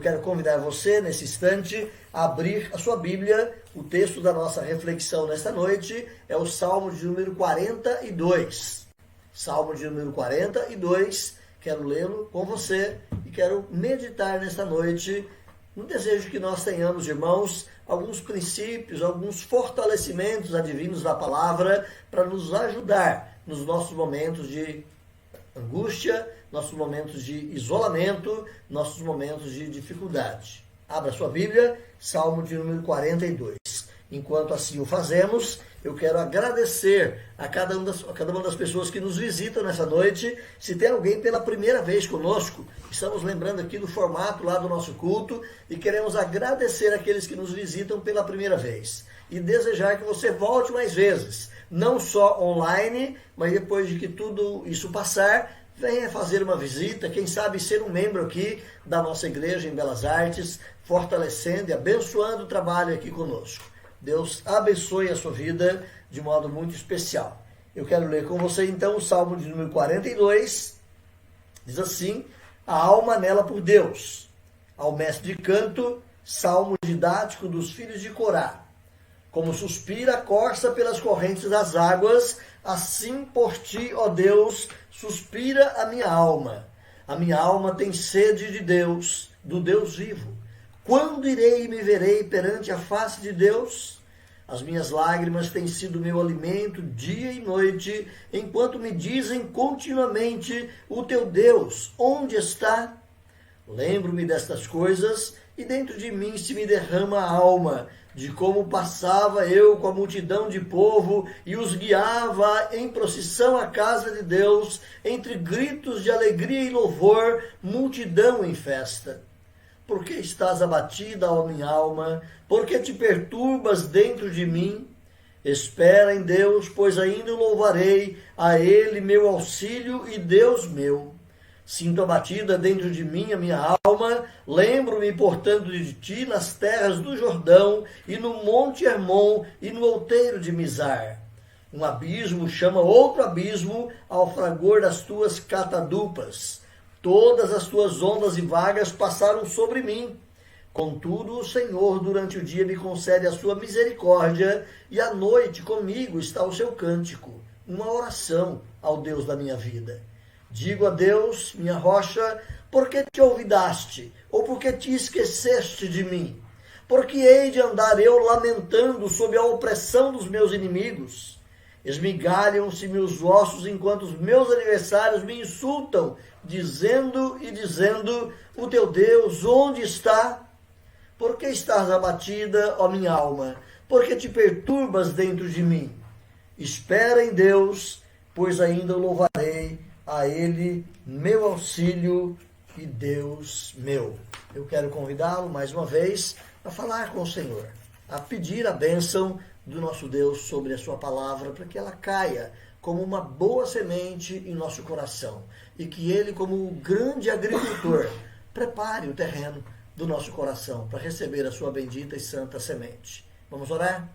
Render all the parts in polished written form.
quero convidar você, nesse instante, a abrir a sua Bíblia. O texto da nossa reflexão nesta noite é o Salmo de número 42. Salmo de número 42, quero lê-lo com você e quero meditar nesta noite no desejo que nós tenhamos, irmãos, alguns princípios, alguns fortalecimentos adivinhos da palavra para nos ajudar nos nossos momentos de angústia, nossos momentos de isolamento, nossos momentos de dificuldade. Abra sua Bíblia, Salmo de número 42. Enquanto assim o fazemos, eu quero agradecer a cada uma das pessoas que nos visitam nessa noite. Se tem alguém pela primeira vez conosco, estamos lembrando aqui do formato lá do nosso culto e queremos agradecer aqueles que nos visitam pela primeira vez e desejar que você volte mais vezes, não só online, mas depois de que tudo isso passar, venha fazer uma visita, quem sabe ser um membro aqui da nossa igreja em Belas Artes, fortalecendo e abençoando o trabalho aqui conosco. Deus abençoe a sua vida de modo muito especial. Eu quero ler com você então o Salmo de número 42. Diz assim: a alma anela por Deus. Ao mestre de canto, salmo didático dos filhos de Corá. Como suspira a corça pelas correntes das águas, assim por ti, ó Deus, suspira a minha alma. A minha alma tem sede de Deus, do Deus vivo. Quando irei e me verei perante a face de Deus? As minhas lágrimas têm sido meu alimento dia e noite, enquanto me dizem continuamente: o teu Deus, onde está? Lembro-me destas coisas, e dentro de mim se me derrama a alma, de como passava eu com a multidão de povo e os guiava em procissão à casa de Deus, entre gritos de alegria e louvor, multidão em festa. Por que estás abatida, ó minha alma? Por que te perturbas dentro de mim? Espera em Deus, pois ainda o louvarei, a Ele meu auxílio e Deus meu. Sinto abatida dentro de mim a minha alma, lembro-me, portanto, de ti nas terras do Jordão, e no monte Hermon, e no outeiro de Mizar. Um abismo chama outro abismo ao fragor das tuas catadupas. Todas as tuas ondas e vagas passaram sobre mim. Contudo, o Senhor durante o dia me concede a sua misericórdia, e à noite comigo está o seu cântico, uma oração ao Deus da minha vida. Digo a Deus, minha rocha: por que te olvidaste? Ou por que te esqueceste de mim? Por que hei de andar eu lamentando sob a opressão dos meus inimigos? Esmigalham-se-me os ossos enquanto os meus adversários me insultam, dizendo: o teu Deus, onde está? Por que estás abatida, ó minha alma? Por que te perturbas dentro de mim? Espera em Deus, pois ainda o louvarei, a Ele meu auxílio e Deus meu. Eu quero convidá-lo mais uma vez a falar com o Senhor, a pedir a bênção do nosso Deus sobre a sua palavra, para que ela caia como uma boa semente em nosso coração e que Ele, como o grande agricultor, prepare o terreno do nosso coração para receber a sua bendita e santa semente. Vamos orar?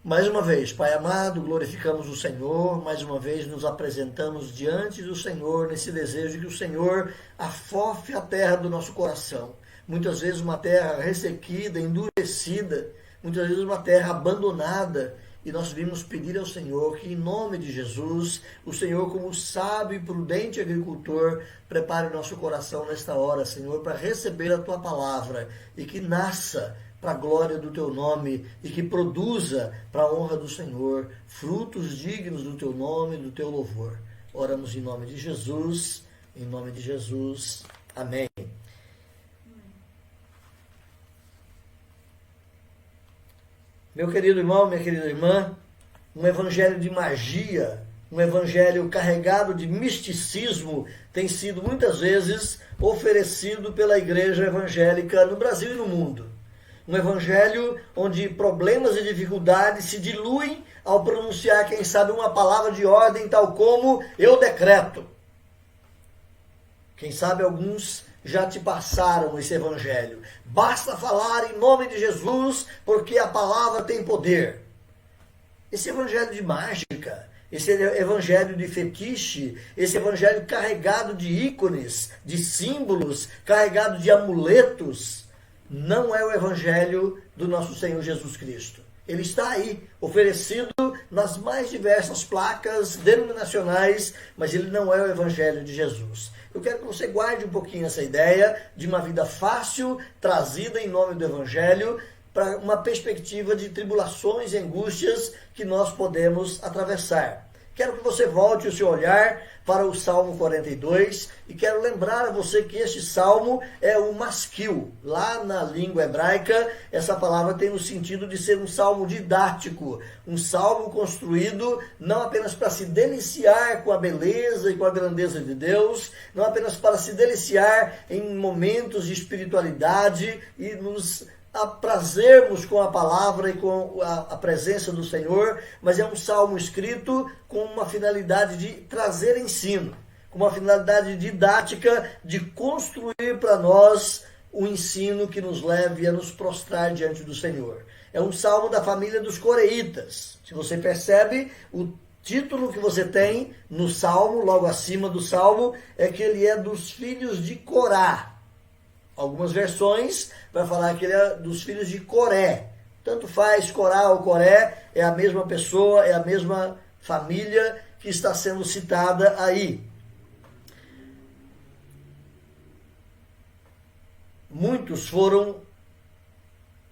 Mais uma vez, Pai amado, glorificamos o Senhor, mais uma vez nos apresentamos diante do Senhor nesse desejo que o Senhor afofe a terra do nosso coração. Muitas vezes uma terra ressequida, endurecida, muitas vezes uma terra abandonada, e nós vimos pedir ao Senhor que, em nome de Jesus, o Senhor, como sábio e prudente agricultor, prepare o nosso coração nesta hora, Senhor, para receber a Tua palavra e que nasça para a glória do Teu nome e que produza para a honra do Senhor frutos dignos do Teu nome e do Teu louvor. Oramos em nome de Jesus, amém. Meu querido irmão, minha querida irmã, um evangelho de magia, um evangelho carregado de misticismo tem sido muitas vezes oferecido pela igreja evangélica no Brasil e no mundo. Um evangelho onde problemas e dificuldades se diluem ao pronunciar, quem sabe, uma palavra de ordem tal como eu decreto. Quem sabe alguns já te passaram esse evangelho. Basta falar em nome de Jesus, porque a palavra tem poder. Esse evangelho de mágica, esse evangelho de fetiche, esse evangelho carregado de ícones, de símbolos, carregado de amuletos, não é o evangelho do nosso Senhor Jesus Cristo. Ele está aí, oferecido nas mais diversas placas denominacionais, mas ele não é o evangelho de Jesus. Eu quero que você guarde um pouquinho essa ideia de uma vida fácil, trazida em nome do evangelho, para uma perspectiva de tribulações e angústias que nós podemos atravessar. Quero que você volte o seu olhar para o Salmo 42 e quero lembrar a você que este salmo é um masquil. Lá na língua hebraica, essa palavra tem o sentido de ser um salmo didático, um salmo construído não apenas para se deliciar com a beleza e com a grandeza de Deus, não apenas para se deliciar em momentos de espiritualidade e nos aprazermos com a palavra e com a presença do Senhor, mas é um salmo escrito com uma finalidade de trazer ensino, com uma finalidade didática de construir para nós um ensino que nos leve a nos prostrar diante do Senhor. É um salmo da família dos coreitas. Se você percebe, o título que você tem no salmo, logo acima do salmo, é que ele é dos filhos de Corá. Algumas versões vai falar que ele é dos filhos de Coré. Tanto faz, Corá ou Coré, é a mesma pessoa, é a mesma família que está sendo citada aí. Muitos foram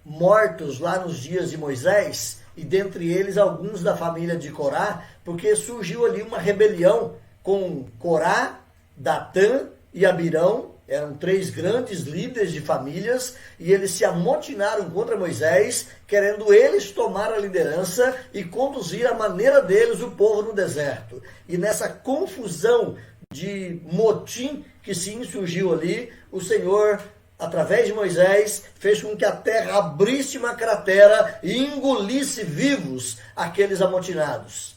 mortos lá nos dias de Moisés, e dentre eles alguns da família de Corá, porque surgiu ali uma rebelião com Corá, Datã e Abirão. Eram 3 grandes líderes de famílias e eles se amotinaram contra Moisés, querendo eles tomar a liderança e conduzir a maneira deles o povo no deserto. E nessa confusão de motim que se insurgiu ali, o Senhor, através de Moisés, fez com que a terra abrisse uma cratera e engolisse vivos aqueles amotinados.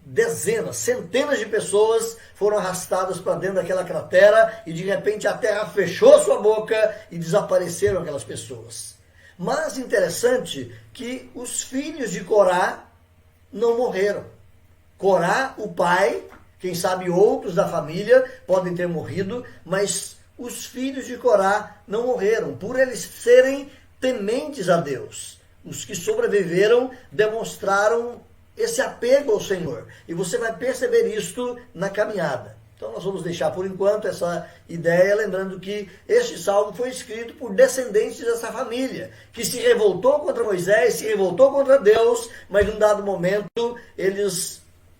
Dezenas, centenas de pessoas foram arrastadas para dentro daquela cratera e de repente a terra fechou sua boca e desapareceram aquelas pessoas. Mas interessante que os filhos de Corá não morreram. Corá, o pai, quem sabe outros da família podem ter morrido, mas os filhos de Corá não morreram, por eles serem tementes a Deus. Os que sobreviveram demonstraram esse apego ao Senhor. E você vai perceber isto na caminhada. Então nós vamos deixar por enquanto essa ideia, lembrando que este salmo foi escrito por descendentes dessa família, que se revoltou contra Moisés, se revoltou contra Deus, mas num dado momento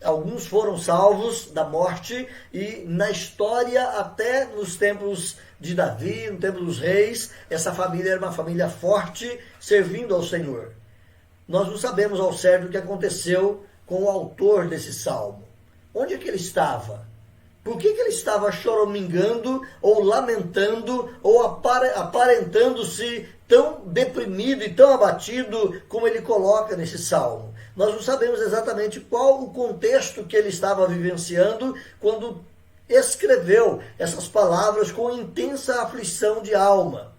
alguns foram salvos da morte, e na história, até nos tempos de Davi, no tempo dos reis, essa família era uma família forte, servindo ao Senhor. Nós não sabemos ao certo o que aconteceu com o autor desse salmo. Onde é que ele estava? Por que ele estava choramingando, ou lamentando, ou aparentando-se tão deprimido e tão abatido como ele coloca nesse salmo? Nós não sabemos exatamente qual o contexto que ele estava vivenciando quando escreveu essas palavras com intensa aflição de alma.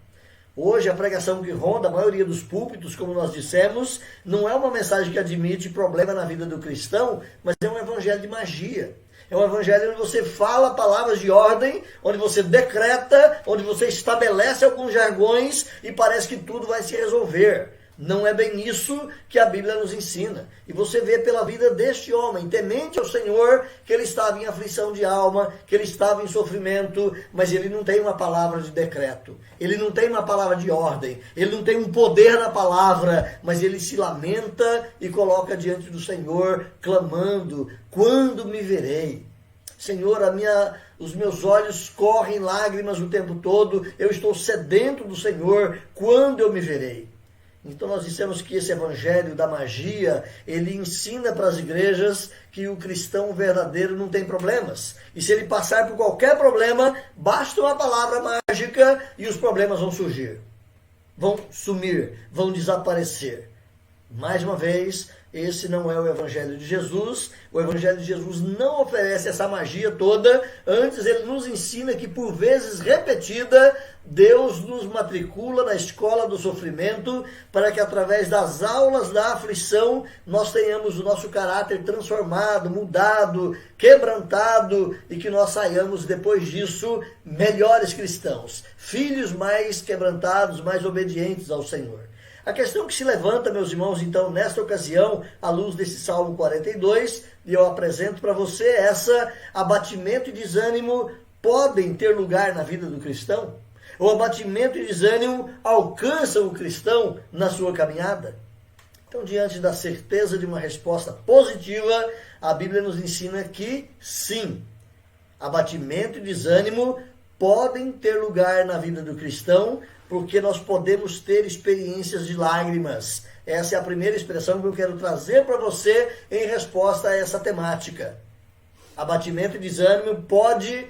Hoje, a pregação que ronda a maioria dos púlpitos, como nós dissemos, não é uma mensagem que admite problema na vida do cristão, mas é um evangelho de magia. É um evangelho onde você fala palavras de ordem, onde você decreta, onde você estabelece alguns jargões e parece que tudo vai se resolver. Não é bem isso que a Bíblia nos ensina. E você vê pela vida deste homem, temente ao Senhor, que ele estava em aflição de alma, que ele estava em sofrimento, mas ele não tem uma palavra de decreto. Ele não tem uma palavra de ordem. Ele não tem um poder na palavra, mas ele se lamenta e coloca diante do Senhor, clamando: quando me verei? Senhor, os meus olhos correm lágrimas o tempo todo, eu estou sedento do Senhor, quando eu me verei? Então nós dissemos que esse evangelho da magia, ele ensina para as igrejas que o cristão verdadeiro não tem problemas. E se ele passar por qualquer problema, basta uma palavra mágica e os problemas vão surgir. Vão sumir, vão desaparecer. Mais uma vez, esse não é o Evangelho de Jesus. O Evangelho de Jesus não oferece essa magia toda. Antes, ele nos ensina que, por vezes repetida, Deus nos matricula na escola do sofrimento para que, através das aulas da aflição, nós tenhamos o nosso caráter transformado, mudado, quebrantado e que nós saiamos, depois disso, melhores cristãos. Filhos mais quebrantados, mais obedientes ao Senhor. A questão que se levanta, meus irmãos, então, nesta ocasião, à luz desse Salmo 42, e eu apresento para você essa: abatimento e desânimo podem ter lugar na vida do cristão? O abatimento e desânimo alcançam o cristão na sua caminhada? Então, diante da certeza de uma resposta positiva, a Bíblia nos ensina que sim, abatimento e desânimo podem ter lugar na vida do cristão, porque nós podemos ter experiências de lágrimas. Essa é a primeira expressão que eu quero trazer para você em resposta a essa temática. Abatimento e desânimo pode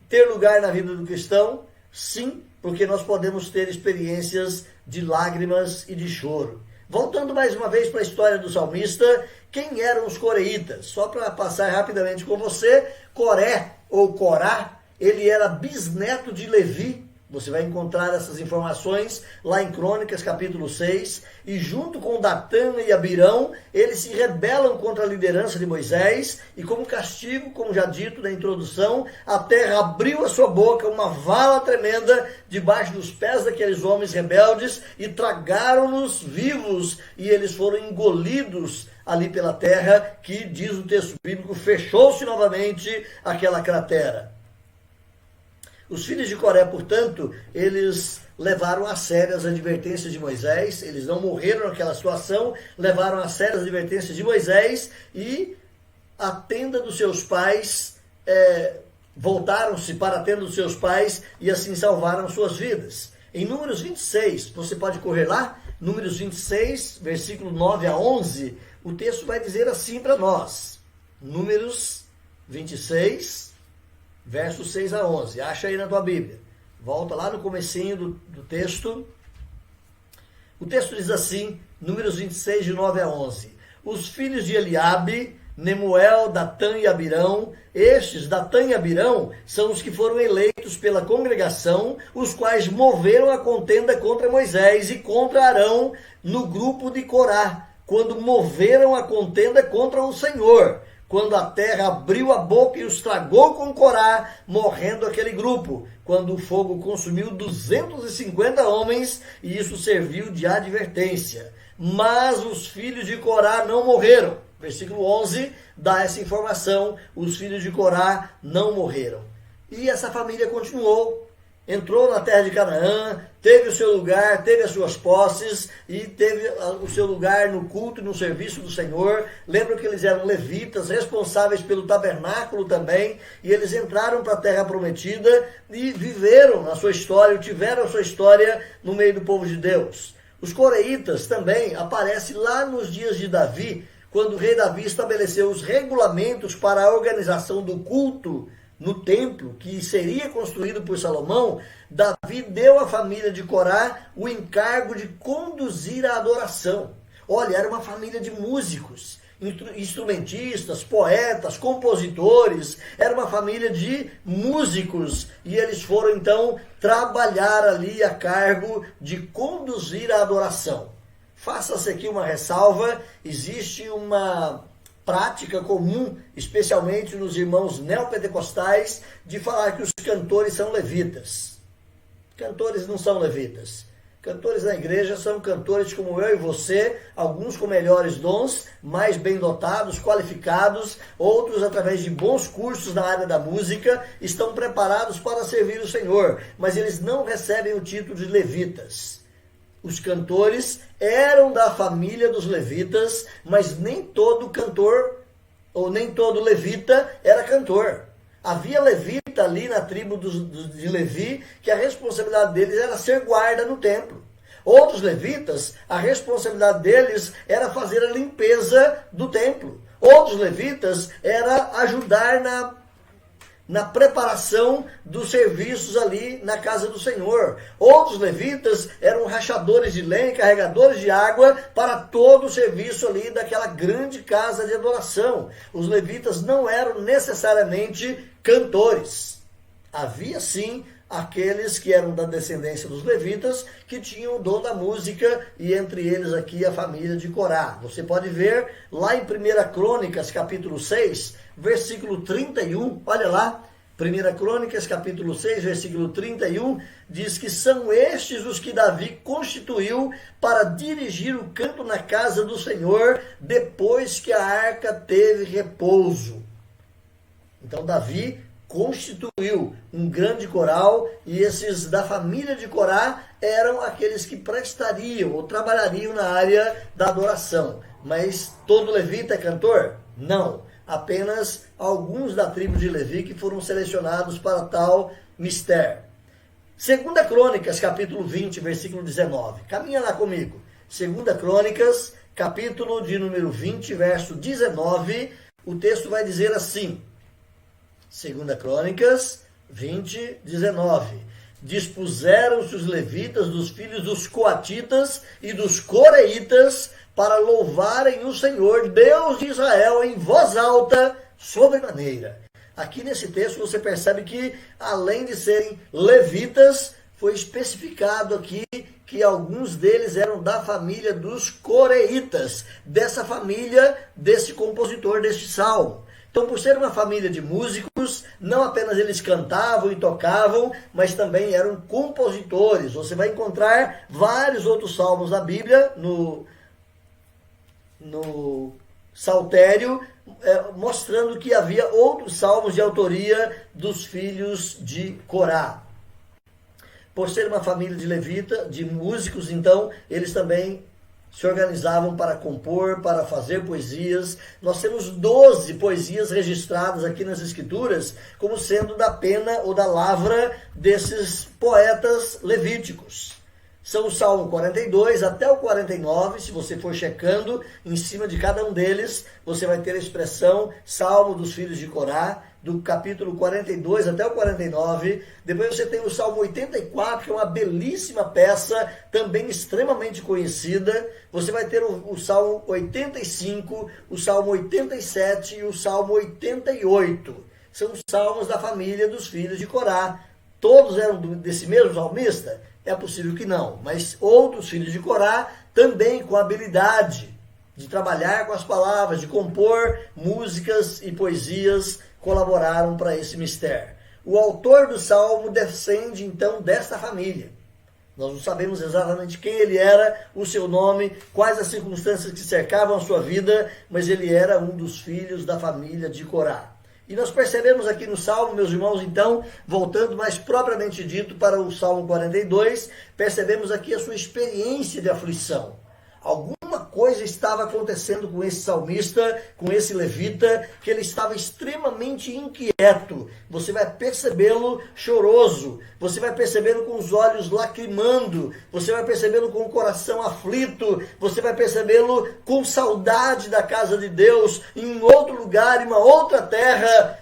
ter lugar na vida do cristão? Sim, porque nós podemos ter experiências de lágrimas e de choro. Voltando mais uma vez para a história do salmista, quem eram os coreítas? Só para passar rapidamente com você, Coré ou Corá, ele era bisneto de Levi. Você vai encontrar essas informações lá em Crônicas, capítulo 6. E junto com Datã e Abirão, eles se rebelam contra a liderança de Moisés. E como castigo, como já dito na introdução, a terra abriu a sua boca, uma vala tremenda, debaixo dos pés daqueles homens rebeldes, e tragaram-nos vivos. E eles foram engolidos ali pela terra, que, diz o texto bíblico, fechou-se novamente aquela cratera. Os filhos de Coré, portanto, eles levaram a sério as advertências de Moisés, eles não morreram naquela situação, levaram a sério as advertências de Moisés e a tenda dos seus pais, voltaram-se para a tenda dos seus pais e assim salvaram suas vidas. Em Números 26, você pode correr lá, Números 26, versículo 9 a 11, o texto vai dizer assim para nós. Números 26, versos 6 a 11. Acha aí na tua Bíblia. Volta lá no comecinho do texto. O texto diz assim, Números 26, de 9 a 11. Os filhos de Eliabe, Nemuel, Datã e Abirão, estes, Datã e Abirão, são os que foram eleitos pela congregação, os quais moveram a contenda contra Moisés e contra Arão no grupo de Corá, quando moveram a contenda contra o Senhor, quando a terra abriu a boca e os tragou com Corá, morrendo aquele grupo, quando o fogo consumiu 250 homens, e isso serviu de advertência. Mas os filhos de Corá não morreram. Versículo 11 dá essa informação, os filhos de Corá não morreram. E essa família continuou. Entrou na terra de Canaã, teve o seu lugar, teve as suas posses e teve o seu lugar no culto e no serviço do Senhor. Lembram que eles eram levitas, responsáveis pelo tabernáculo também, e eles entraram para a terra prometida e viveram a sua história, tiveram a sua história no meio do povo de Deus. Os coreítas também aparecem lá nos dias de Davi, quando o rei Davi estabeleceu os regulamentos para a organização do culto no templo, que seria construído por Salomão. Davi deu à família de Corá o encargo de conduzir a adoração. Olha, era uma família de músicos, instrumentistas, poetas, compositores, era uma família de músicos, e eles foram então trabalhar ali a cargo de conduzir a adoração. Faça-se aqui uma ressalva, existe uma prática comum, especialmente nos irmãos neopentecostais, de falar que os cantores são levitas. Cantores não são levitas. Cantores na igreja são cantores como eu e você, alguns com melhores dons, mais bem dotados, qualificados, outros através de bons cursos na área da música, estão preparados para servir o Senhor, mas eles não recebem o título de levitas. Os cantores eram da família dos levitas, mas nem todo cantor, ou nem todo levita era cantor. Havia levita ali na tribo de Levi, que a responsabilidade deles era ser guarda no templo. Outros levitas, a responsabilidade deles era fazer a limpeza do templo. Outros levitas era ajudar na preparação dos serviços ali na casa do Senhor. Outros levitas eram rachadores de lenha, carregadores de água para todo o serviço ali daquela grande casa de adoração. Os levitas não eram necessariamente cantores. Havia sim aqueles que eram da descendência dos levitas, que tinham o dom da música, e entre eles aqui a família de Corá. Você pode ver lá em 1 Crônicas, capítulo 6, versículo 31, olha lá, 1 Crônicas, capítulo 6, versículo 31, diz que são estes os que Davi constituiu para dirigir o canto na casa do Senhor, depois que a arca teve repouso. Então Davi constituiu um grande coral, e esses da família de Corá eram aqueles que prestariam ou trabalhariam na área da adoração. Mas todo levita é cantor? Não. Apenas alguns da tribo de Levi que foram selecionados para tal mistério. 2 Crônicas, capítulo 20, versículo 19. Caminha lá comigo. 2 Crônicas, capítulo de número 20, verso 19. O texto vai dizer assim: 2 Crônicas 20, 19. Dispuseram-se os levitas dos filhos dos coatitas e dos coreitas para louvarem o Senhor, Deus de Israel, em voz alta, sobremaneira. Aqui nesse texto você percebe que, além de serem levitas, foi especificado aqui que alguns deles eram da família dos coreitas, dessa família desse compositor deste salmo. Então, por ser uma família de músicos, não apenas eles cantavam e tocavam, mas também eram compositores. Você vai encontrar vários outros salmos na Bíblia, no Saltério, mostrando que havia outros salmos de autoria dos filhos de Corá. Por ser uma família de levita, de músicos, então, eles também se organizavam para compor, para fazer poesias. Nós temos 12 poesias registradas aqui nas Escrituras, como sendo da pena ou da lavra desses poetas levíticos. São o Salmo 42 até o 49, se você for checando, em cima de cada um deles, você vai ter a expressão Salmo dos Filhos de Corá, do capítulo 42 até o 49. Depois você tem o Salmo 84, que é uma belíssima peça, também extremamente conhecida. Você vai ter o Salmo 85, o Salmo 87 e o Salmo 88. São os salmos da família dos filhos de Corá. Todos eram desse mesmo salmista? É possível que não, mas outros filhos de Corá também com habilidade de trabalhar com as palavras, de compor músicas e poesias, colaboraram para esse mistério. O autor do salmo descende então desta família. Nós não sabemos exatamente quem ele era, o seu nome, quais as circunstâncias que cercavam a sua vida, mas ele era um dos filhos da família de Corá. E nós percebemos aqui no Salmo, meus irmãos, então, voltando mais propriamente dito para o Salmo 42, percebemos aqui a sua experiência de aflição. Alguma coisa estava acontecendo com esse salmista, com esse levita, que ele estava extremamente inquieto. Você vai percebê-lo choroso, você vai percebê-lo com os olhos lacrimando, você vai percebê-lo com o coração aflito, você vai percebê-lo com saudade da casa de Deus, em outro lugar, em uma outra terra.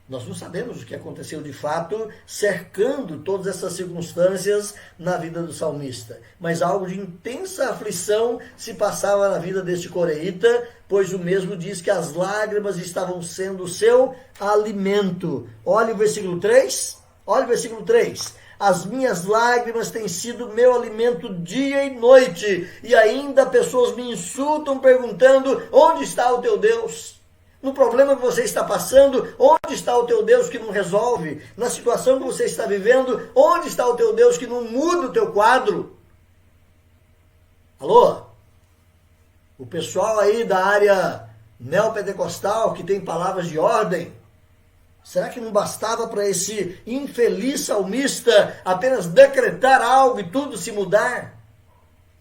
Nós não sabemos o que aconteceu de fato, cercando todas essas circunstâncias na vida do salmista. Mas algo de intensa aflição se passava na vida deste coreíta, pois o mesmo diz que as lágrimas estavam sendo o seu alimento. Olha o versículo 3. Olha o versículo 3. As minhas lágrimas têm sido meu alimento dia e noite. E ainda pessoas me insultam perguntando: onde está o teu Deus? No problema que você está passando, onde está o teu Deus que não resolve? Na situação que você está vivendo, onde está o teu Deus que não muda o teu quadro? Alô? O pessoal aí da área neopentecostal que tem palavras de ordem, será que não bastava para esse infeliz salmista apenas decretar algo e tudo se mudar?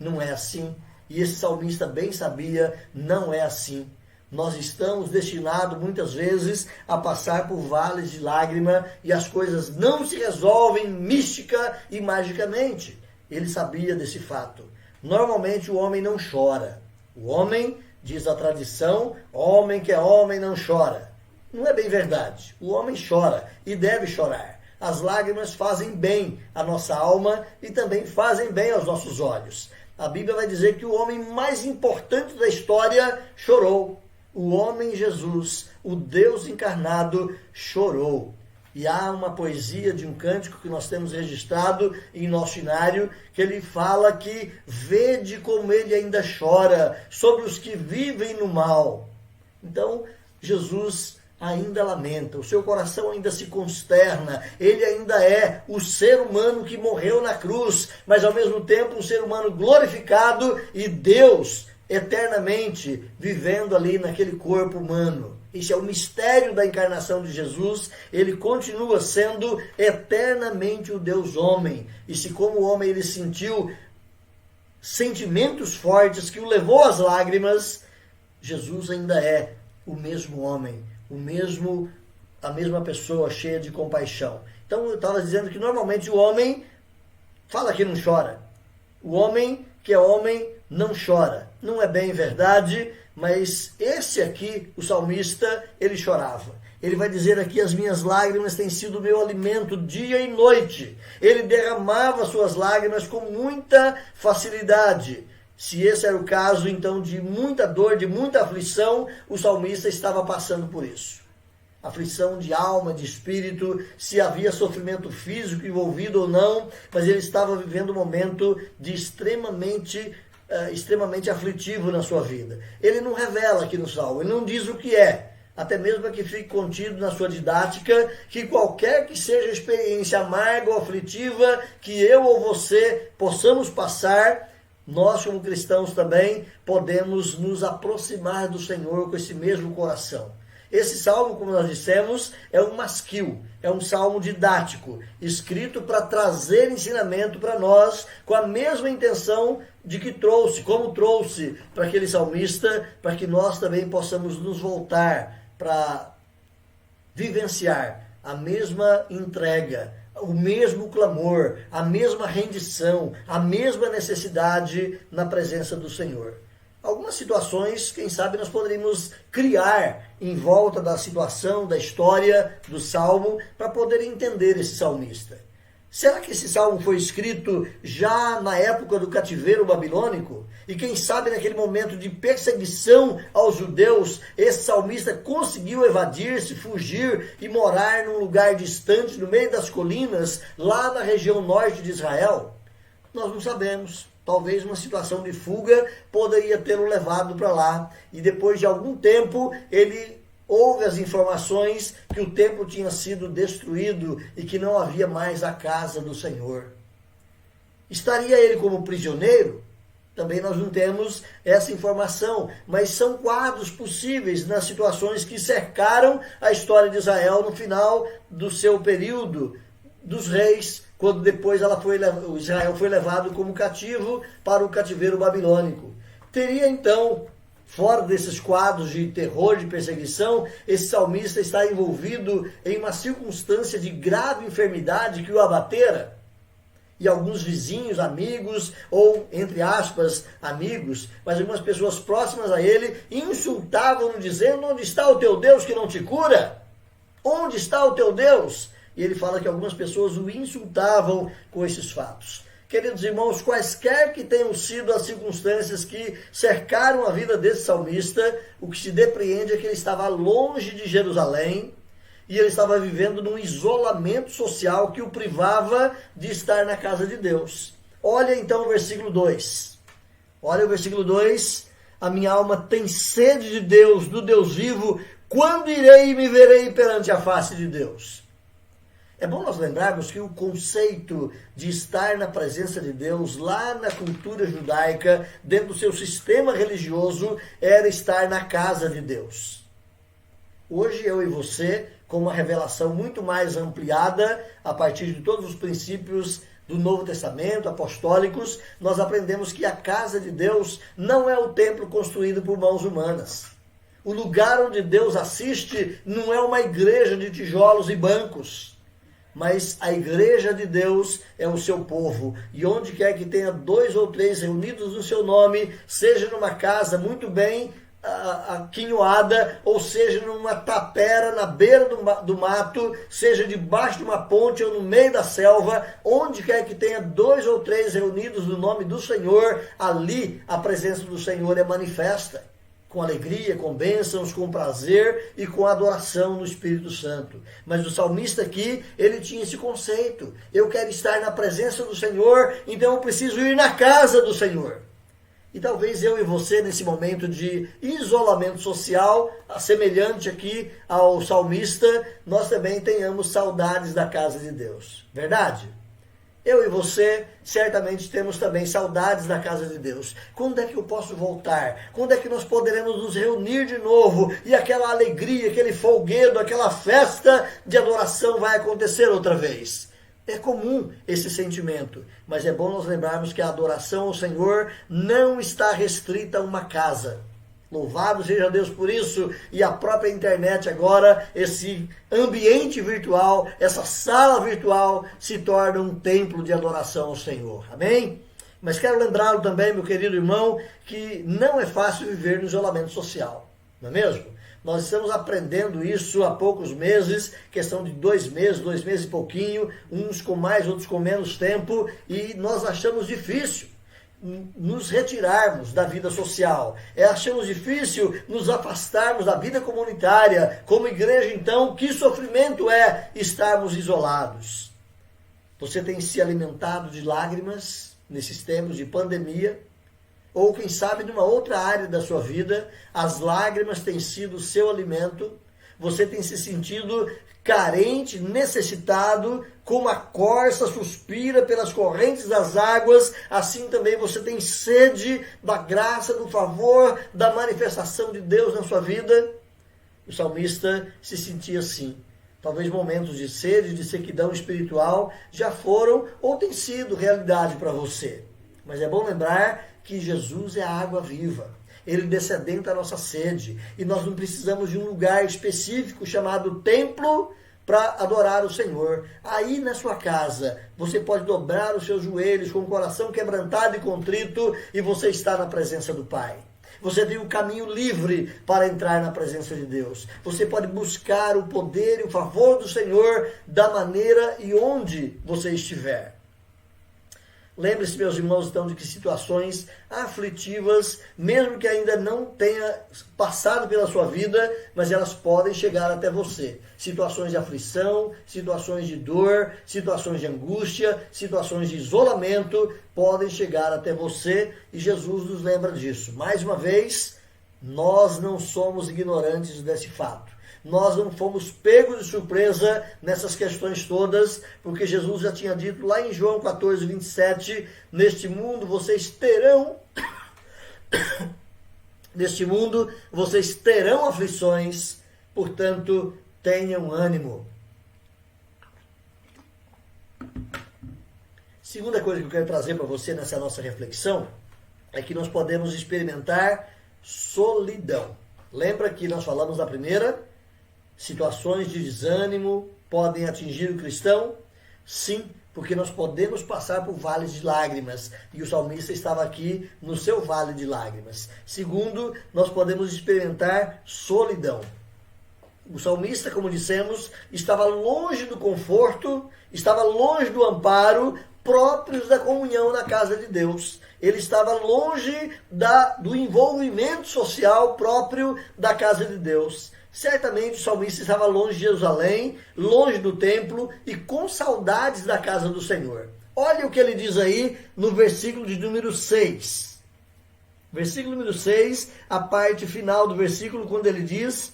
Não é assim. E esse salmista bem sabia, não é assim. Nós estamos destinados muitas vezes a passar por vales de lágrima e as coisas não se resolvem mística e magicamente. Ele sabia desse fato. Normalmente o homem não chora. O homem, diz a tradição, homem que é homem não chora. Não é bem verdade. O homem chora e deve chorar. As lágrimas fazem bem à nossa alma e também fazem bem aos nossos olhos. A Bíblia vai dizer que o homem mais importante da história chorou. O homem Jesus, o Deus encarnado, chorou. E há uma poesia de um cântico que nós temos registrado em nosso inário, que ele fala que vede como ele ainda chora sobre os que vivem no mal. Então, Jesus ainda lamenta, o seu coração ainda se consterna, ele ainda é o ser humano que morreu na cruz, mas ao mesmo tempo um ser humano glorificado e Deus eternamente vivendo ali naquele corpo humano. Esse é o mistério da encarnação de Jesus. Ele continua sendo eternamente o Deus homem. E se como homem ele sentiu sentimentos fortes que o levou às lágrimas, Jesus ainda é o mesmo homem, a mesma pessoa cheia de compaixão. Então eu estava dizendo que normalmente o homem fala que não chora. O homem que é homem não chora. Não é bem verdade, mas esse aqui, o salmista, ele chorava. Ele vai dizer aqui, as minhas lágrimas têm sido meu alimento dia e noite. Ele derramava suas lágrimas com muita facilidade. Se esse era o caso, então, de muita dor, de muita aflição, o salmista estava passando por isso. Aflição de alma, de espírito, se havia sofrimento físico envolvido ou não, mas ele estava vivendo um momento de extremamente aflitivo na sua vida. Ele não revela aqui no Salmo, ele não diz o que é, até mesmo para que fique contido na sua didática, que qualquer que seja a experiência amarga ou aflitiva que eu ou você possamos passar, nós como cristãos também podemos nos aproximar do Senhor com esse mesmo coração. Esse salmo, como nós dissemos, é um masquil, é um salmo didático, escrito para trazer ensinamento para nós, com a mesma intenção de que como trouxe para aquele salmista, para que nós também possamos nos voltar para vivenciar a mesma entrega, o mesmo clamor, a mesma rendição, a mesma necessidade na presença do Senhor. Algumas situações, quem sabe, nós poderíamos criar em volta da situação, da história do Salmo, para poder entender esse salmista. Será que esse salmo foi escrito já na época do cativeiro babilônico? E quem sabe naquele momento de perseguição aos judeus, esse salmista conseguiu evadir-se, fugir e morar num lugar distante, no meio das colinas, lá na região norte de Israel? Nós não sabemos. Talvez uma situação de fuga poderia tê-lo levado para lá. E depois de algum tempo, ele houve as informações que o templo tinha sido destruído e que não havia mais a casa do Senhor. Estaria ele como prisioneiro? Também nós não temos essa informação, mas são quadros possíveis nas situações que cercaram a história de Israel no final do seu período dos reis, quando depois Israel foi levado como cativo para o cativeiro babilônico. Teria então, fora desses quadros de terror, de perseguição, esse salmista está envolvido em uma circunstância de grave enfermidade que o abatera? E alguns vizinhos, amigos, ou, entre aspas, amigos, mas algumas pessoas próximas a ele, insultavam-no dizendo: onde está o teu Deus que não te cura? Onde está o teu Deus? E ele fala que algumas pessoas o insultavam com esses fatos. Queridos irmãos, quaisquer que tenham sido as circunstâncias que cercaram a vida desse salmista, o que se depreende é que ele estava longe de Jerusalém e ele estava vivendo num isolamento social que o privava de estar na casa de Deus. Olha então o versículo 2. Olha o versículo 2. A minha alma tem sede de Deus, do Deus vivo. Quando irei e me verei perante a face de Deus? É bom nós lembrarmos que o conceito de estar na presença de Deus, lá na cultura judaica, dentro do seu sistema religioso, era estar na casa de Deus. Hoje eu e você, com uma revelação muito mais ampliada, a partir de todos os princípios do Novo Testamento, apostólicos, nós aprendemos que a casa de Deus não é o templo construído por mãos humanas. O lugar onde Deus assiste não é uma igreja de tijolos e bancos. Mas a igreja de Deus é o seu povo. E onde quer que tenha 2 ou 3 reunidos no seu nome, seja numa casa muito bem aquinhoada, ou seja, numa tapera na beira do mato, seja debaixo de uma ponte ou no meio da selva, onde quer que tenha 2 ou 3 reunidos no nome do Senhor, ali a presença do Senhor é manifesta, com alegria, com bênçãos, com prazer e com adoração no Espírito Santo. Mas o salmista aqui, ele tinha esse conceito: eu quero estar na presença do Senhor, então eu preciso ir na casa do Senhor. E talvez eu e você, nesse momento de isolamento social, semelhante aqui ao salmista, nós também tenhamos saudades da casa de Deus. Verdade? Eu e você certamente temos também saudades da casa de Deus. Quando é que eu posso voltar? Quando é que nós poderemos nos reunir de novo? E aquela alegria, aquele folguedo, aquela festa de adoração vai acontecer outra vez? É comum esse sentimento, mas é bom nós lembrarmos que a adoração ao Senhor não está restrita a uma casa. Louvado seja Deus por isso, e a própria internet agora, esse ambiente virtual, essa sala virtual, se torna um templo de adoração ao Senhor. Amém? Mas quero lembrá-lo também, meu querido irmão, que não é fácil viver no isolamento social, não é mesmo? Nós estamos aprendendo isso há poucos meses, questão de 2 meses e pouquinho, uns com mais, outros com menos tempo, e nós achamos difícil nos retirarmos da vida social. Achamos difícil nos afastarmos da vida comunitária. Como igreja, então, que sofrimento é estarmos isolados. Você tem se alimentado de lágrimas nesses tempos de pandemia? Ou quem sabe numa outra área da sua vida, as lágrimas têm sido o seu alimento, você tem se sentido carente, necessitado, como a corça suspira pelas correntes das águas, assim também você tem sede da graça, do favor, da manifestação de Deus na sua vida. O salmista se sentia assim. Talvez momentos de sede, de sequidão espiritual já foram ou têm sido realidade para você. Mas é bom lembrar que Jesus é a água viva. Ele descedenta a nossa sede. E nós não precisamos de um lugar específico chamado templo para adorar o Senhor. Aí na sua casa, você pode dobrar os seus joelhos com o coração quebrantado e contrito e você está na presença do Pai. Você tem um caminho livre para entrar na presença de Deus. Você pode buscar o poder e o favor do Senhor da maneira e onde você estiver. Lembre-se, meus irmãos, então, de que situações aflitivas, mesmo que ainda não tenha passado pela sua vida, mas elas podem chegar até você. Situações de aflição, situações de dor, situações de angústia, situações de isolamento podem chegar até você e Jesus nos lembra disso. Mais uma vez, nós não somos ignorantes desse fato. Nós não fomos pegos de surpresa nessas questões todas, porque Jesus já tinha dito lá em João 14, 27, neste mundo vocês terão aflições, portanto, tenham ânimo. Segunda coisa que eu quero trazer para você nessa nossa reflexão é que nós podemos experimentar solidão. Lembra que nós falamos na primeira? Situações de desânimo podem atingir o cristão? Sim, porque nós podemos passar por vales de lágrimas. E o salmista estava aqui no seu vale de lágrimas. Segundo, nós podemos experimentar solidão. O salmista, como dissemos, estava longe do conforto, estava longe do amparo próprios da comunhão na casa de Deus. Ele estava longe do envolvimento social próprio da casa de Deus. Certamente o salmista estava longe de Jerusalém, longe do templo e com saudades da casa do Senhor. Olha o que ele diz aí no versículo de número 6. Versículo número 6, a parte final do versículo, quando ele diz: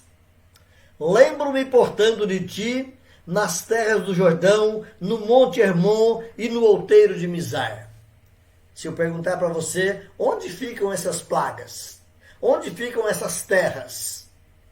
lembro-me, portanto, de ti nas terras do Jordão, no Monte Hermon e no outeiro de Mizar. Se eu perguntar para você, onde ficam essas plagas? Onde ficam essas terras?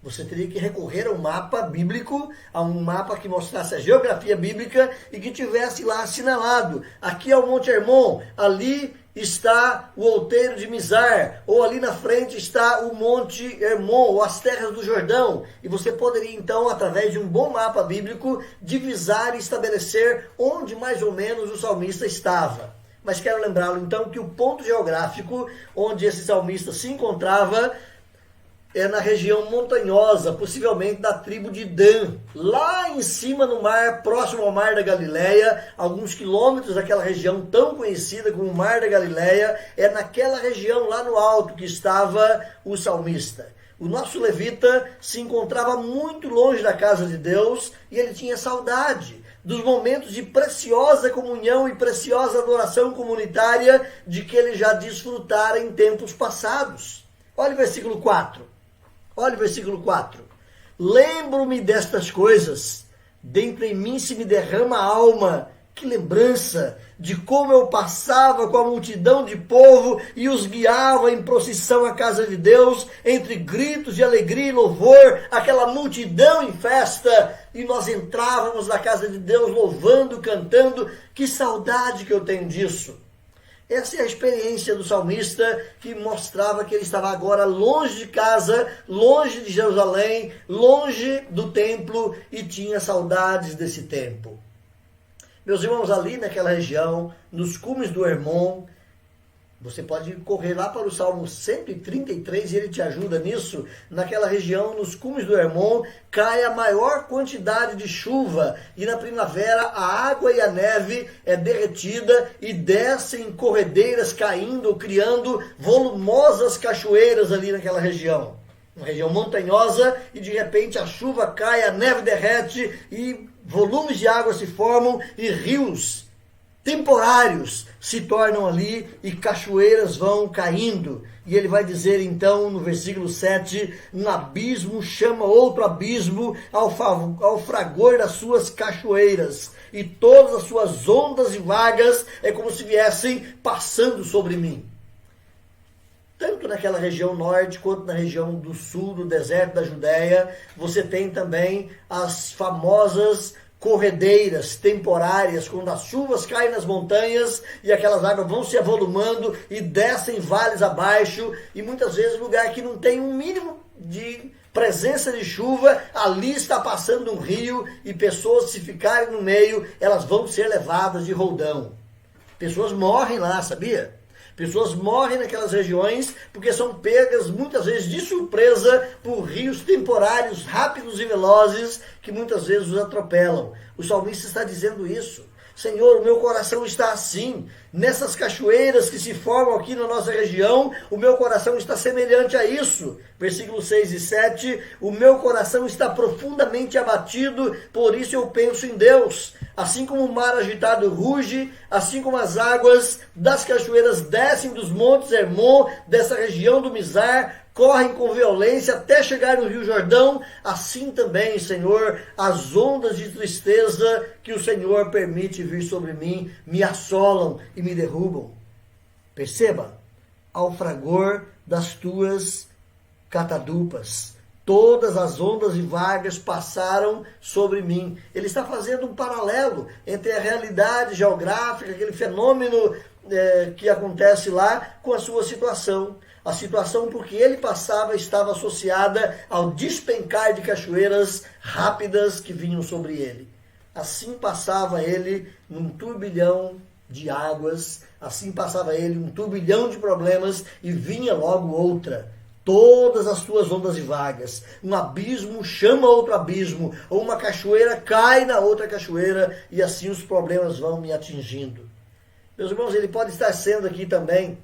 Você teria que recorrer a um mapa bíblico, a um mapa que mostrasse a geografia bíblica e que tivesse lá assinalado. Aqui é o Monte Hermon, ali está o outeiro de Mizar, ou ali na frente está o Monte Hermon, ou as terras do Jordão. E você poderia então, através de um bom mapa bíblico, divisar e estabelecer onde mais ou menos o salmista estava. Mas quero lembrá-lo então que o ponto geográfico onde esse salmista se encontrava é na região montanhosa, possivelmente da tribo de Dan, lá em cima no mar, próximo ao Mar da Galileia, alguns quilômetros daquela região tão conhecida como o Mar da Galileia, é naquela região lá no alto que estava o salmista. O nosso levita se encontrava muito longe da casa de Deus e ele tinha saudade dos momentos de preciosa comunhão e preciosa adoração comunitária de que ele já desfrutara em tempos passados. Olha o versículo 4. Olha o versículo 4. Lembro-me destas coisas, dentro em mim se me derrama a alma. Que lembrança de como eu passava com a multidão de povo e os guiava em procissão à casa de Deus, entre gritos de alegria e louvor, aquela multidão em festa, e nós entrávamos na casa de Deus louvando, cantando. Que saudade que eu tenho disso. Essa é a experiência do salmista, que mostrava que ele estava agora longe de casa, longe de Jerusalém, longe do templo e tinha saudades desse tempo. Meus irmãos, ali naquela região, nos cumes do Hermon, você pode correr lá para o Salmo 133 e ele te ajuda nisso. Naquela região, nos cumes do Hermon, cai a maior quantidade de chuva. E na primavera, a água e a neve é derretida e descem corredeiras caindo, criando volumosas cachoeiras ali naquela região. Uma região montanhosa e de repente a chuva cai, a neve derrete e volumes de água se formam e rios temporários se tornam ali e cachoeiras vão caindo. E ele vai dizer então no versículo 7, um abismo chama outro abismo ao fragor das suas cachoeiras, e todas as suas ondas e vagas é como se viessem passando sobre mim. Tanto naquela região norte quanto na região do sul, do deserto da Judéia, você tem também as famosas corredeiras temporárias, quando as chuvas caem nas montanhas e aquelas águas vão se avolumando e descem vales abaixo, e muitas vezes lugar que não tem um mínimo de presença de chuva, ali está passando um rio e pessoas, se ficarem no meio, elas vão ser levadas de roldão. Pessoas morrem lá, sabia? Pessoas morrem naquelas regiões porque são pegas muitas vezes de surpresa por rios temporários rápidos e velozes que muitas vezes os atropelam. O salmista está dizendo isso. Senhor, o meu coração está assim, nessas cachoeiras que se formam aqui na nossa região, o meu coração está semelhante a isso. Versículos 6 e 7, o meu coração está profundamente abatido, por isso eu penso em Deus. Assim como o mar agitado ruge, assim como as águas das cachoeiras descem dos montes Hermon, dessa região do Mizar, correm com violência até chegar no Rio Jordão, assim também, Senhor, as ondas de tristeza que o Senhor permite vir sobre mim, me assolam e me derrubam. Perceba, ao fragor das tuas catadupas, todas as ondas e vagas passaram sobre mim. Ele está fazendo um paralelo entre a realidade geográfica, aquele fenômeno que acontece lá, com a sua situação. A situação por que ele passava estava associada ao despencar de cachoeiras rápidas que vinham sobre ele. Assim passava ele num turbilhão de águas, assim passava ele um turbilhão de problemas e vinha logo outra. Todas as suas ondas e vagas. Um abismo chama outro abismo, ou uma cachoeira cai na outra cachoeira, e assim os problemas vão me atingindo. Meus irmãos, ele pode estar sendo aqui também,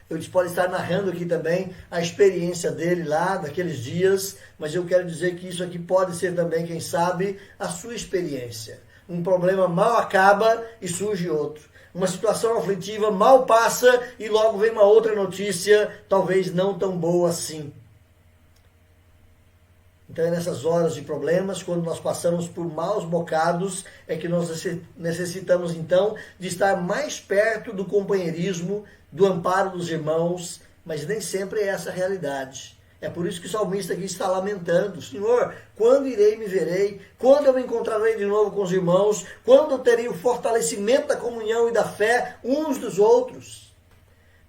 eu pode estar narrando aqui também a experiência dele lá, daqueles dias, mas eu quero dizer que isso aqui pode ser também, quem sabe, a sua experiência. Um problema mal acaba e surge outro. Uma situação aflitiva mal passa e logo vem uma outra notícia, talvez não tão boa assim. Então é nessas horas de problemas, quando nós passamos por maus bocados, é que nós necessitamos então de estar mais perto do companheirismo, do amparo dos irmãos, mas nem sempre é essa a realidade. É por isso que o salmista aqui está lamentando. Senhor, quando irei me verei? Quando eu me encontrarei de novo com os irmãos? Quando eu terei o fortalecimento da comunhão e da fé uns dos outros?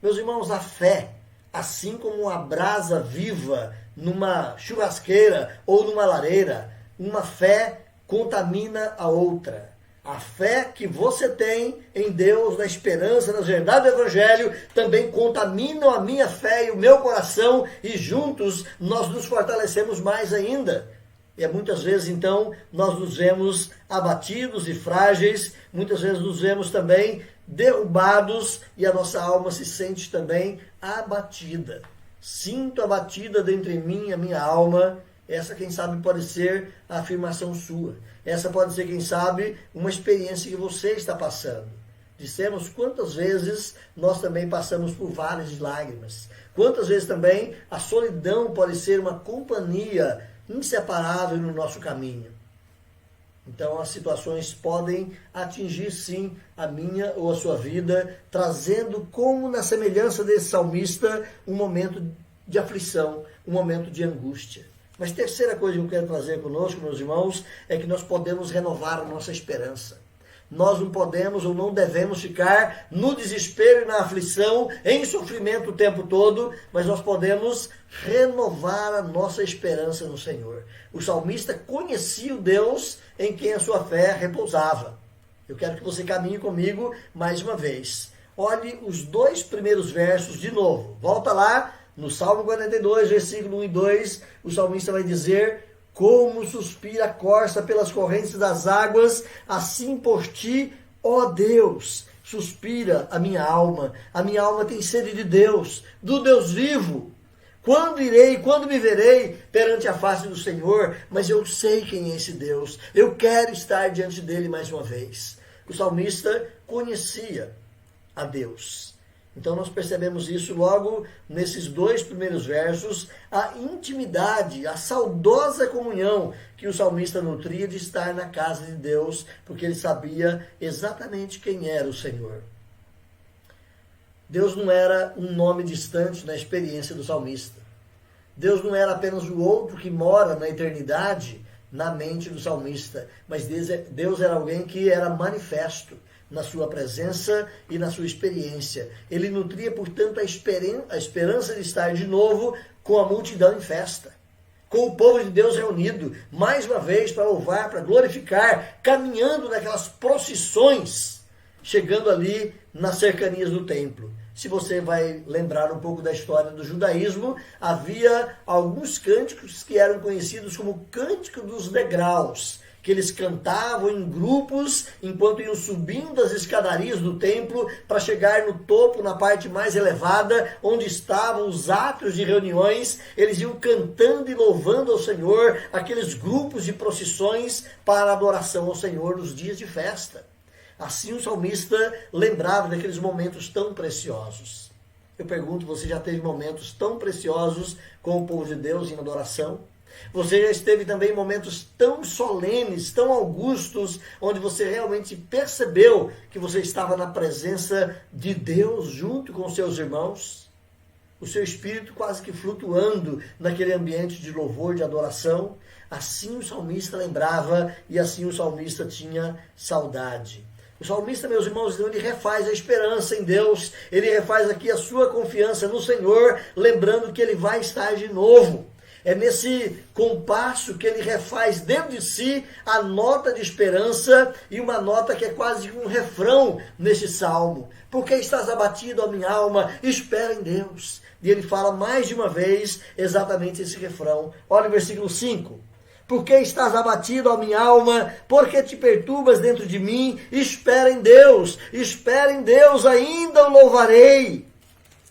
Meus irmãos, a fé, assim como uma brasa viva numa churrasqueira ou numa lareira, uma fé contamina a outra. A fé que você tem em Deus, na esperança, nas verdades do Evangelho, também contaminam a minha fé e o meu coração, e juntos nós nos fortalecemos mais ainda. E muitas vezes, então, nós nos vemos abatidos e frágeis, muitas vezes nos vemos também derrubados, e a nossa alma se sente também abatida. Sinto abatida dentro de mim, a minha alma. Essa, quem sabe, pode ser a afirmação sua. Essa pode ser, quem sabe, uma experiência que você está passando. Dissemos quantas vezes nós também passamos por vales de lágrimas. Quantas vezes também a solidão pode ser uma companhia inseparável no nosso caminho. Então as situações podem atingir sim a minha ou a sua vida, trazendo como na semelhança desse salmista um momento de aflição, um momento de angústia. Mas terceira coisa que eu quero trazer conosco, meus irmãos, é que nós podemos renovar a nossa esperança. Nós não podemos ou não devemos ficar no desespero e na aflição, em sofrimento o tempo todo, mas nós podemos renovar a nossa esperança no Senhor. O salmista conhecia o Deus em quem a sua fé repousava. Eu quero que você caminhe comigo mais uma vez. Olhe os 2 primeiros versos de novo. Volta lá no Salmo 42, versículo 1 e 2, o salmista vai dizer: como suspira a corça pelas correntes das águas, assim por ti, ó Deus, suspira a minha alma tem sede de Deus, do Deus vivo. Quando irei, quando me verei perante a face do Senhor? Mas eu sei quem é esse Deus, eu quero estar diante dele mais uma vez. O salmista conhecia a Deus. Então nós percebemos isso logo nesses 2 primeiros versos, a intimidade, a saudosa comunhão que o salmista nutria de estar na casa de Deus, porque ele sabia exatamente quem era o Senhor. Deus não era um nome distante na experiência do salmista. Deus não era apenas o outro que mora na eternidade na mente do salmista, mas Deus era alguém que era manifesto na sua presença e na sua experiência. Ele nutria, portanto, a esperança de estar de novo com a multidão em festa, com o povo de Deus reunido, mais uma vez para louvar, para glorificar, caminhando naquelas procissões, chegando ali nas cercanias do templo. Se você vai lembrar um pouco da história do judaísmo, havia alguns cânticos que eram conhecidos como Cântico dos Degraus, que eles cantavam em grupos enquanto iam subindo as escadarias do templo para chegar no topo, na parte mais elevada, onde estavam os átrios de reuniões. Eles iam cantando e louvando ao Senhor, aqueles grupos de procissões para a adoração ao Senhor nos dias de festa. Assim o salmista lembrava daqueles momentos tão preciosos. Eu pergunto, você já teve momentos tão preciosos com o povo de Deus em adoração? Você já esteve também em momentos tão solenes, tão augustos, onde você realmente percebeu que você estava na presença de Deus junto com seus irmãos? O seu espírito quase que flutuando naquele ambiente de louvor, de adoração? Assim o salmista lembrava e assim o salmista tinha saudade. O salmista, meus irmãos, então, ele refaz a esperança em Deus, ele refaz aqui a sua confiança no Senhor, lembrando que ele vai estar de novo. É nesse compasso que ele refaz dentro de si a nota de esperança e uma nota que é quase um refrão nesse salmo. Por que estás abatido, ó minha alma? Espera em Deus. E ele fala mais de uma vez exatamente esse refrão. Olha o versículo 5. Por que estás abatido, ó minha alma? Por que te perturbas dentro de mim? Espera em Deus, ainda o louvarei.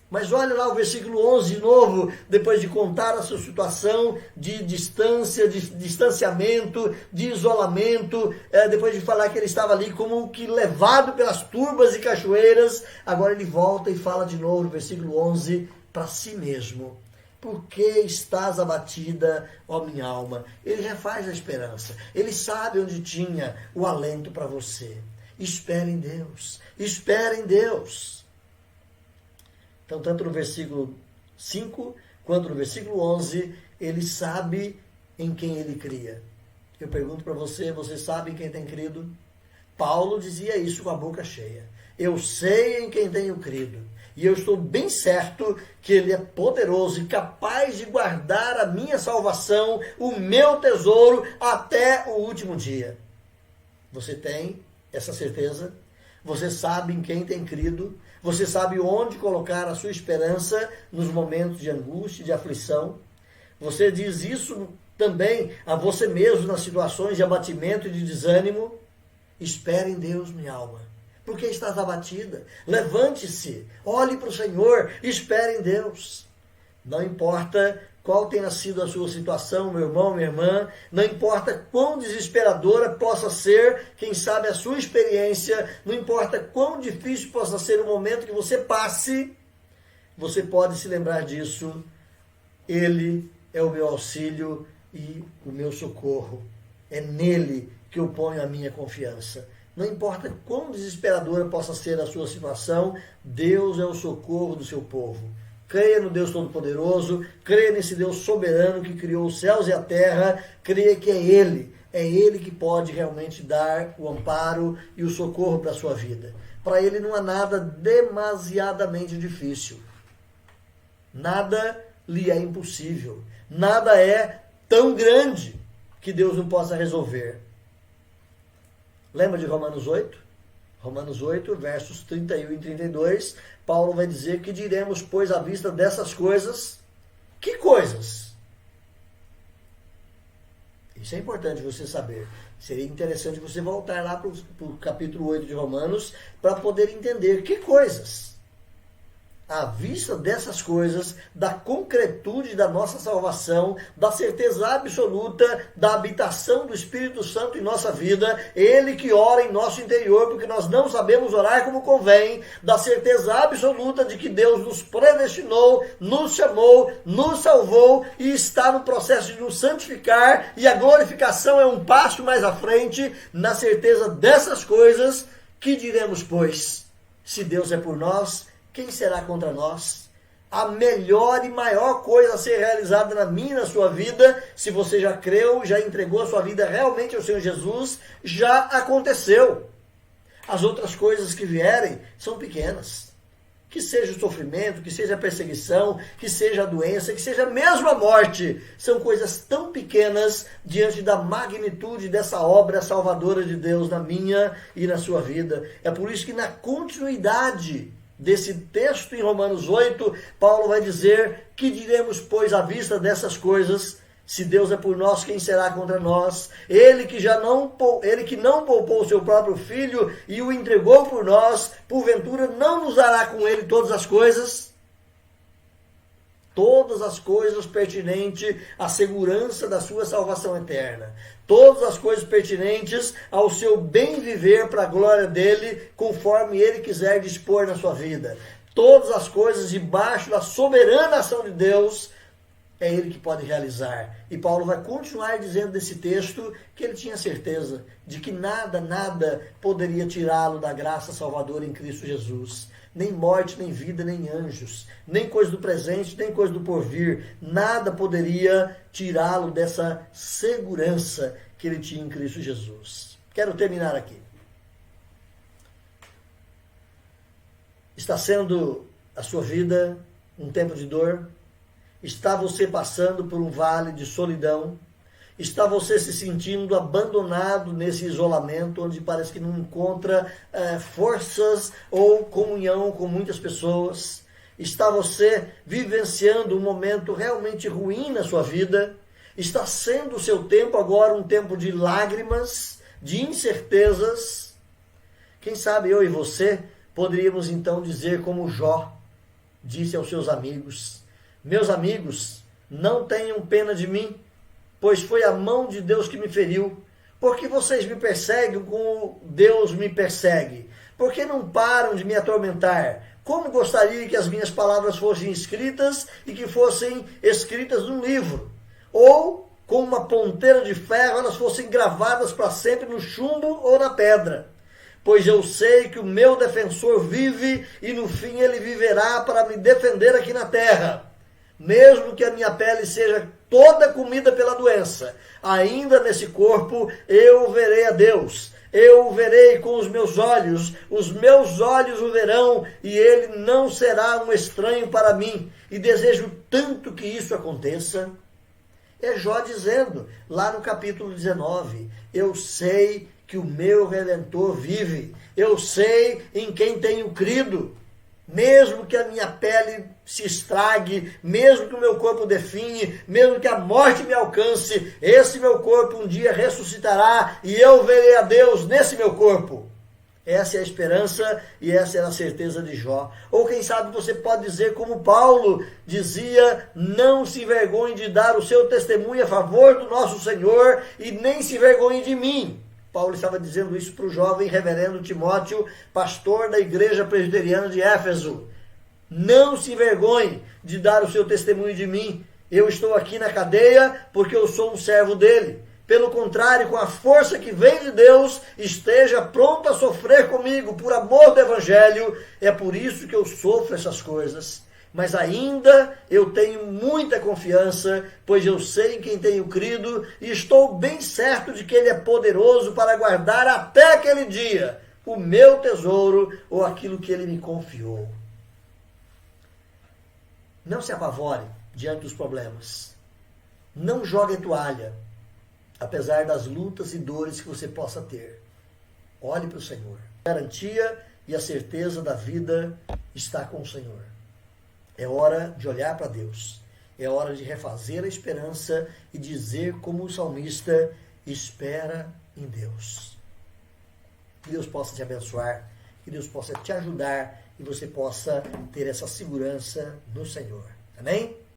Mas olha lá o versículo 11 de novo, depois de contar a sua situação de distância, de distanciamento, de isolamento, depois de falar que ele estava ali como que levado pelas turbas e cachoeiras, agora ele volta e fala de novo no versículo 11 para si mesmo. Por que estás abatida, ó minha alma? Ele refaz a esperança, ele sabe onde tinha o alento para você. Espere em Deus, espere em Deus. Então, tanto no versículo 5, quanto no versículo 11, ele sabe em quem ele cria. Eu pergunto para você, você sabe em quem tem crido? Paulo dizia isso com a boca cheia. Eu sei em quem tenho crido. E eu estou bem certo que ele é poderoso e capaz de guardar a minha salvação, o meu tesouro, até o último dia. Você tem essa certeza? Você sabe em quem tem crido? Você sabe onde colocar a sua esperança nos momentos de angústia e de aflição? Você diz isso também a você mesmo nas situações de abatimento e de desânimo? Espere em Deus, minha alma. Por que estás abatida? Levante-se, olhe para o Senhor, espere em Deus. Não importa qual tenha sido a sua situação, meu irmão, minha irmã, não importa quão desesperadora possa ser, quem sabe, a sua experiência, não importa quão difícil possa ser o momento que você passe, você pode se lembrar disso. Ele é o meu auxílio e o meu socorro. É nele que eu ponho a minha confiança. Não importa quão desesperadora possa ser a sua situação, Deus é o socorro do seu povo. Creia no Deus Todo-Poderoso, creia nesse Deus soberano que criou os céus e a terra, creia que é Ele que pode realmente dar o amparo e o socorro para a sua vida. Para Ele não há nada demasiadamente difícil. Nada lhe é impossível. Nada é tão grande que Deus não possa resolver. Lembra de Romanos 8? Romanos 8, versos 31 e 32, Paulo vai dizer que diremos, pois, à vista dessas coisas, que coisas? Isso é importante você saber. Seria interessante você voltar lá para o capítulo 8 de Romanos para poder entender que coisas. À vista dessas coisas, da concretude da nossa salvação, da certeza absoluta da habitação do Espírito Santo em nossa vida, Ele que ora em nosso interior, porque nós não sabemos orar como convém, da certeza absoluta de que Deus nos predestinou, nos chamou, nos salvou e está no processo de nos santificar, e a glorificação é um passo mais à frente. Na certeza dessas coisas, que diremos, pois? Se Deus é por nós, quem será contra nós? A melhor e maior coisa a ser realizada na minha e na sua vida, se você já creu, já entregou a sua vida realmente ao Senhor Jesus, já aconteceu. As outras coisas que vierem são pequenas. Que seja o sofrimento, que seja a perseguição, que seja a doença, que seja mesmo a morte, são coisas tão pequenas diante da magnitude dessa obra salvadora de Deus na minha e na sua vida. É por isso que na continuidade desse texto em Romanos 8, Paulo vai dizer: que diremos, pois, à vista dessas coisas? Se Deus é por nós, quem será contra nós? Ele que não poupou o seu próprio filho e o entregou por nós, porventura não nos dará com ele todas as coisas? Todas as coisas pertinentes à segurança da sua salvação eterna. Todas as coisas pertinentes ao seu bem viver para a glória dele, conforme ele quiser dispor na sua vida. Todas as coisas debaixo da soberana ação de Deus, é ele que pode realizar. E Paulo vai continuar dizendo desse texto que ele tinha certeza de que nada poderia tirá-lo da graça salvadora em Cristo Jesus. Nem morte, nem vida, nem anjos, nem coisa do presente, nem coisa do porvir. Nada poderia tirá-lo dessa segurança que ele tinha em Cristo Jesus. Quero terminar aqui. Está sendo a sua vida um tempo de dor? Está você passando por um vale de solidão? Está você se sentindo abandonado nesse isolamento, onde parece que não encontra forças ou comunhão com muitas pessoas? Está você vivenciando um momento realmente ruim na sua vida? Está sendo o seu tempo agora um tempo de lágrimas, de incertezas? Quem sabe eu e você poderíamos então dizer como Jó disse aos seus amigos: meus amigos, não tenham pena de mim, pois foi a mão de Deus que me feriu. Por que vocês me perseguem como Deus me persegue? Por que não param de me atormentar? Como gostaria que as minhas palavras fossem escritas e que fossem escritas num livro? Ou, com uma ponteira de ferro, elas fossem gravadas para sempre no chumbo ou na pedra. Pois eu sei que o meu defensor vive e no fim ele viverá para me defender aqui na terra. Mesmo que a minha pele seja toda comida pela doença, ainda nesse corpo eu verei a Deus. Eu o verei com os meus olhos o verão, e ele não será um estranho para mim. E desejo tanto que isso aconteça. É Jó dizendo, lá no capítulo 19, eu sei que o meu Redentor vive. Eu sei em quem tenho crido. Mesmo que a minha pele se estrague, mesmo que o meu corpo define, mesmo que a morte me alcance, esse meu corpo um dia ressuscitará e eu verei a Deus nesse meu corpo. Essa é a esperança e essa é a certeza de Jó. Ou quem sabe você pode dizer como Paulo dizia: não se envergonhe de dar o seu testemunho a favor do nosso Senhor e nem se envergonhe de mim. Paulo estava dizendo isso para o jovem reverendo Timóteo, pastor da igreja presbiteriana de Éfeso. Não se envergonhe de dar o seu testemunho de mim. Eu estou aqui na cadeia porque eu sou um servo dele. Pelo contrário, com a força que vem de Deus, esteja pronto a sofrer comigo por amor do Evangelho. É por isso que eu sofro essas coisas. Mas ainda eu tenho muita confiança, pois eu sei em quem tenho crido e estou bem certo de que Ele é poderoso para guardar até aquele dia o meu tesouro ou aquilo que Ele me confiou. Não se apavore diante dos problemas. Não jogue a toalha, apesar das lutas e dores que você possa ter. Olhe para o Senhor. A garantia e a certeza da vida está com o Senhor. É hora de olhar para Deus. É hora de refazer a esperança e dizer como o salmista: espera em Deus. Que Deus possa te abençoar, que Deus possa te ajudar e você possa ter essa segurança no Senhor. Amém?